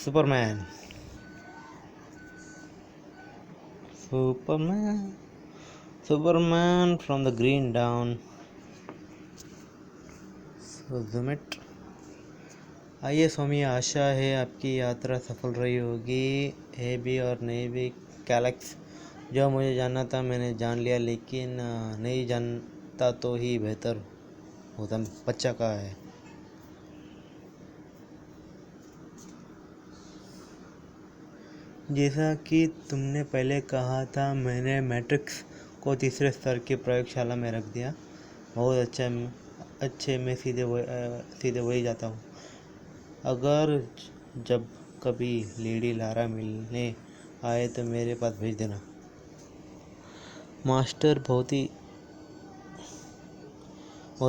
Superman, Superman, Superman from the green down. So zoom it. आइए स्वामी, आशा है आपकी यात्रा सफल रही होगी। ए भी और नहीं भी कैलेक्स, जो मुझे जानना था मैंने जान लिया, लेकिन नहीं जानता तो ही बेहतर होता। बच्चा कहाँ है? जैसा कि तुमने पहले कहा था, मैंने मैट्रिक्स को तीसरे स्तर की प्रयोगशाला में रख दिया। बहुत अच्छे मैं सीधे वही जाता हूँ। अगर जब कभी लेडी लारा मिलने आए तो मेरे पास भेज देना। मास्टर बहुत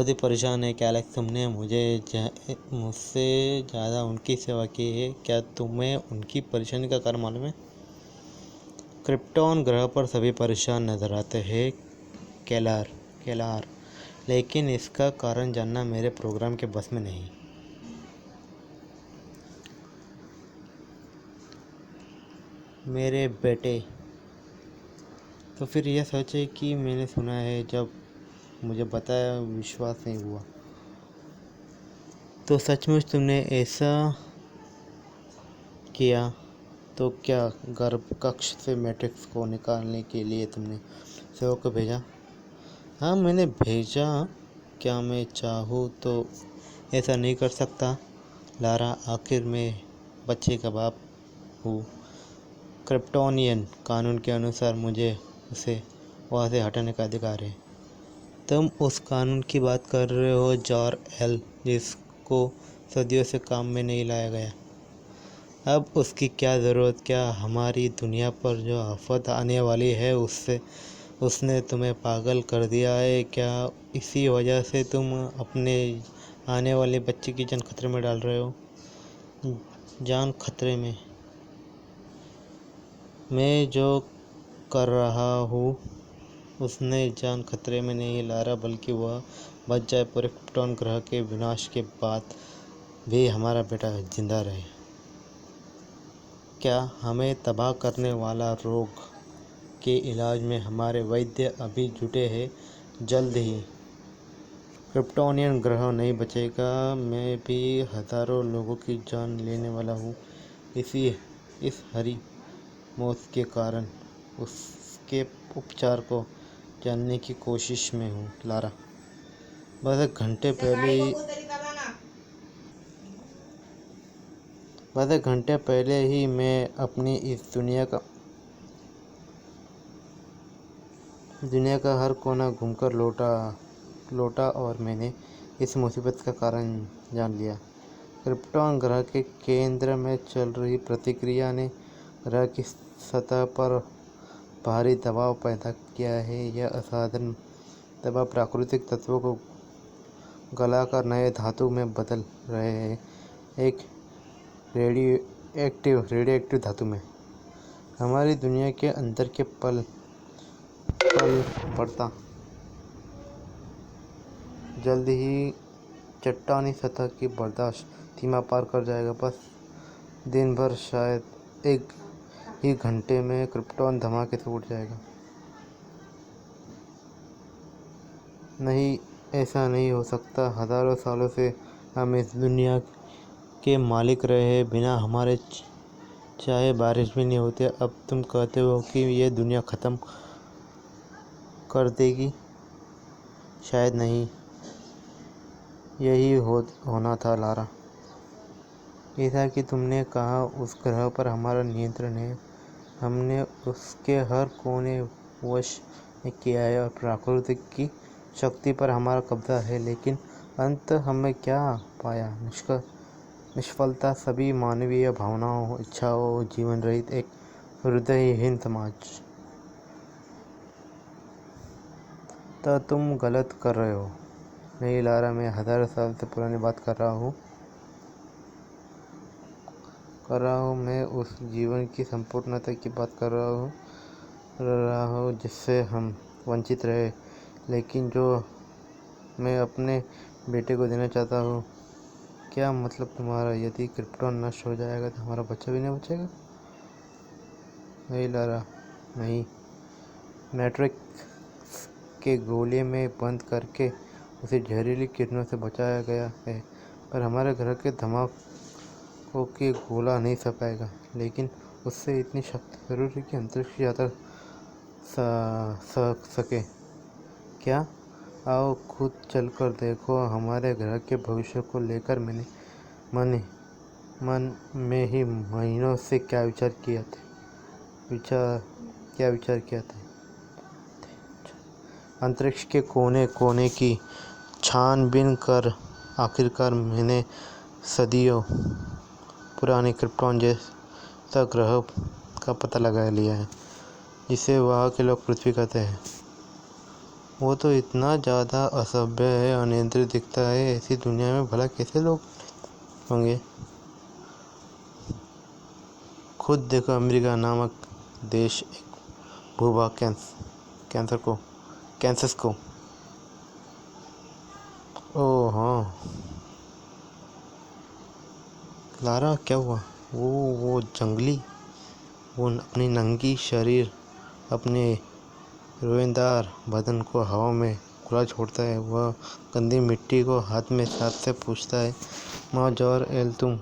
ही परेशान है कैलेक्स। तुमने मुझसे ज़्यादा उनकी सेवा की है। क्या तुम्हें उनकी परेशानी का कारण मालूम है? क्रिप्टॉन ग्रह पर सभी परेशान नजर आते हैं केलार, लेकिन इसका कारण जानना मेरे प्रोग्राम के बस में नहीं। मेरे बेटे, तो फिर यह सच है कि मैंने सुना है? जब मुझे बताया विश्वास नहीं हुआ। तो सचमुच तुमने ऐसा किया? तो क्या गर्भ कक्ष से मैट्रिक्स को निकालने के लिए तुमने सेवक को भेजा? हाँ, मैंने भेजा। क्या मैं चाहूँ तो ऐसा नहीं कर सकता लारा? आखिर मैं बच्चे का बाप हूँ। क्रिप्टोनियन कानून के अनुसार मुझे उसे वहाँ से हटाने का अधिकार है। तुम उस कानून की बात कर रहे हो जॉर-एल, जिसको सदियों से काम में नहीं लाया गया। अब उसकी क्या ज़रूरत? क्या हमारी दुनिया पर जो आफत आने वाली है उसने तुम्हें पागल कर दिया है? क्या इसी वजह से तुम अपने आने वाले बच्चे की जान खतरे में डाल रहे हो? जान खतरे में? मैं जो कर रहा हूँ उसने जान खतरे में नहीं ला रहा, बल्कि वह बच जाए, पूरे क्रिप्टॉन ग्रह के विनाश के बाद भी हमारा बेटा जिंदा रहे। क्या हमें तबाह करने वाला रोग के इलाज में हमारे वैद्य अभी जुटे हैं? जल्द ही क्रिप्टोनियन ग्रह नहीं बचेगा। मैं भी हज़ारों लोगों की जान लेने वाला हूँ इस हरी मौत के कारण। उसके उपचार को जानने की कोशिश में हूँ लारा। बस एक घंटे पहले ही मैं अपनी इस दुनिया का हर कोना घूमकर लौटा और मैंने इस मुसीबत का कारण जान लिया। क्रिप्टॉन ग्रह के केंद्र में चल रही प्रतिक्रिया ने ग्रह की सतह पर भारी दबाव पैदा किया है। यह असाधारण दबाव प्राकृतिक तत्वों को गलाकर नए धातु में बदल रहे हैं, एक रेडियोएक्टिव धातु में। हमारी दुनिया के अंदर के पल बढ़ता जल्द ही चट्टानी सतह की बर्दाश्त सीमा पार कर जाएगा। बस दिन भर, शायद एक ही घंटे में क्रिप्टॉन धमाके से उठ जाएगा। नहीं, ऐसा नहीं हो सकता। हजारों सालों से हम इस दुनिया के मालिक रहे, बिना हमारे चाहे बारिश भी नहीं होती। अब तुम कहते हो कि यह दुनिया ख़त्म कर देगी? शायद नहीं। यही होना था लारा। जैसा कि तुमने कहा, उस ग्रह पर हमारा नियंत्रण है। हमने उसके हर कोने वश में किया है और प्रकृति की शक्ति पर हमारा कब्जा है। लेकिन अंत हमें क्या पाया? निष्फलता, सभी मानवीय भावनाओं, इच्छाओं, जीवन रहित एक हृदयहीन समाज। तो तुम गलत कर रहे हो। नहीं लारा, मैं हज़ारों साल से पुरानी बात कर रहा हूँ। मैं उस जीवन की संपूर्णता की बात कर रहा हूँ जिससे हम वंचित रहे, लेकिन जो मैं अपने बेटे को देना चाहता हूँ। क्या मतलब तुम्हारा? यदि क्रिप्टॉन नष्ट हो जाएगा तो हमारा बच्चा भी नहीं बचेगा? नहीं लारा, नहीं। मैट्रिक्स के गोले में बंद करके उसे जहरीली किरणों से बचाया गया है, पर हमारे ग्रह के धमाकों के गोला नहीं सह पाएगा। लेकिन उससे इतनी शक्ति जरूर है कि अंतरिक्ष यात्रा सके। क्या? आओ खुद चलकर देखो। हमारे ग्रह के भविष्य को लेकर मैंने मन में ही महीनों से क्या विचार किया था। अंतरिक्ष के कोने कोने की छानबीन कर आखिरकार मैंने सदियों पुराने क्रिप्टॉन जैसा ग्रह का पता लगा लिया है, जिसे वहाँ के लोग पृथ्वी कहते हैं। वो तो इतना ज़्यादा असभ्य है, अनियंत्रित दिखता है। ऐसी दुनिया में भला कैसे लोग होंगे? खुद देखो, अमेरिका नामक देश एक भूभाग कैंसस को। ओह हाँ लारा, क्या हुआ? वो जंगली, वो अपनी नंगी शरीर, अपने रोएदार बदन को हवा में खुला छोड़ता है। वह गंदी मिट्टी को हाथ में साथ से पूछता है, माँ जॉर-एल, तुम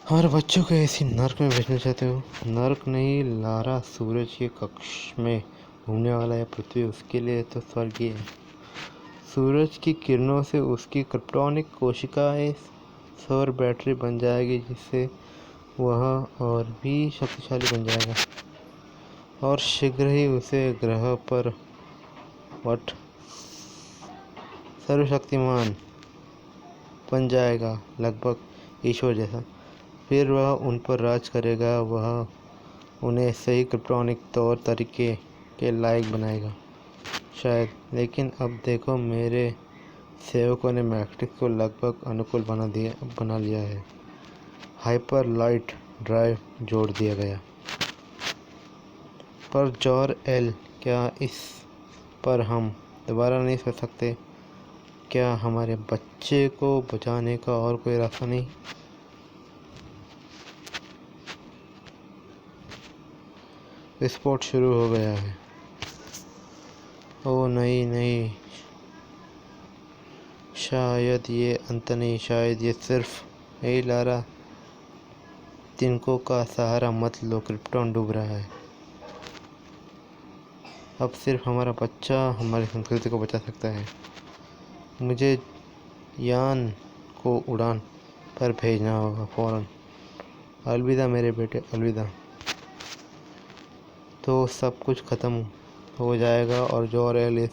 हमारे बच्चों को ऐसी नर्क में भेजना चाहते हो? नर्क नहीं लारा, सूरज के कक्ष में घूमने वाला है पृथ्वी उसके लिए तो स्वर्ग ही है। सूरज की किरणों से उसकी क्रिप्टॉनिक कोशिकाएं सौर बैटरी बन जाएगी, जिससे वह और भी शक्तिशाली बन जाएगा और शीघ्र ही उसे ग्रह पर वट सर्वशक्तिमान बन जाएगा, लगभग ईश्वर जैसा। फिर वह उन पर राज करेगा। वह उन्हें सही क्रिप्टॉनिक तौर तरीके के लायक बनाएगा शायद। लेकिन अब देखो, मेरे सेवकों ने मैट्रिक्स को लगभग अनुकूल बना लिया है। हाइपर लाइट ड्राइव जोड़ दिया गया। पर जॉर-एल, क्या इस पर हम दोबारा नहीं सोच सकते? क्या हमारे बच्चे को बचाने का और कोई रास्ता नहीं? विस्फोट शुरू हो गया है। ओह नहीं, शायद ये अंत नहीं, शायद ये सिर्फ। ए लारा, तिनकों का सहारा मत लो, क्रिप्टॉन डूब रहा है। अब सिर्फ हमारा बच्चा हमारी संस्कृति को बचा सकता है। मुझे यान को उड़ान पर भेजना होगा फौरन। अलविदा मेरे बेटे, अलविदा। तो सब कुछ खत्म हो जाएगा और जॉर-एल इस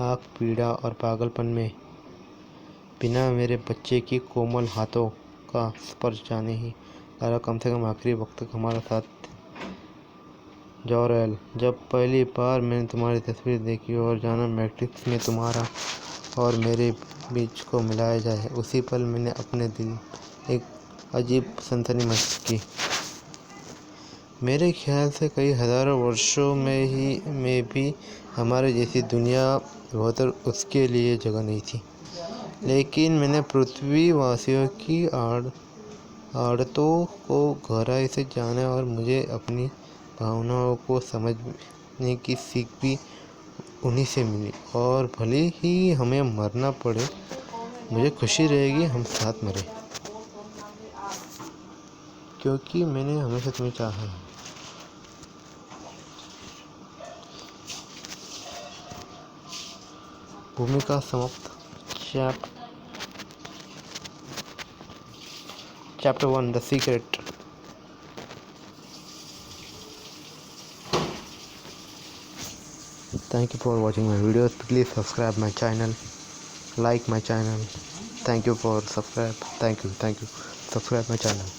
आग, पीड़ा और पागलपन में बिना मेरे बच्चे की कोमल हाथों का स्पर्श जाने ही लारा, कम से कम आखिरी वक्त तक हमारा साथ। जॉर-एल, जब पहली बार मैंने तुम्हारी तस्वीर देखी और जाना मैट्रिक्स में तुम्हारा और मेरे बीच को मिलाया जाए, उसी पल मैंने अपने दिल एक अजीब सनसनी महसूस की। मेरे ख्याल से कई हज़ारों वर्षों में भी हमारे जैसी दुनिया बेहतर उसके लिए जगह नहीं थी। लेकिन मैंने पृथ्वी वासियों की आड़तों को गहराई से जाना और मुझे अपनी भावनाओं को समझने की सीख भी उन्हीं से मिली। और भले ही हमें मरना पड़े, मुझे खुशी रहेगी हम साथ मरे, क्योंकि मैंने हमेशा तुम्हें चाहा है। भूमिका समाप्त। Chapter 1, The Secret. Thank you for watching my videos. Please subscribe my channel, like my channel. Thank you for subscribe. Thank you. Subscribe my channel.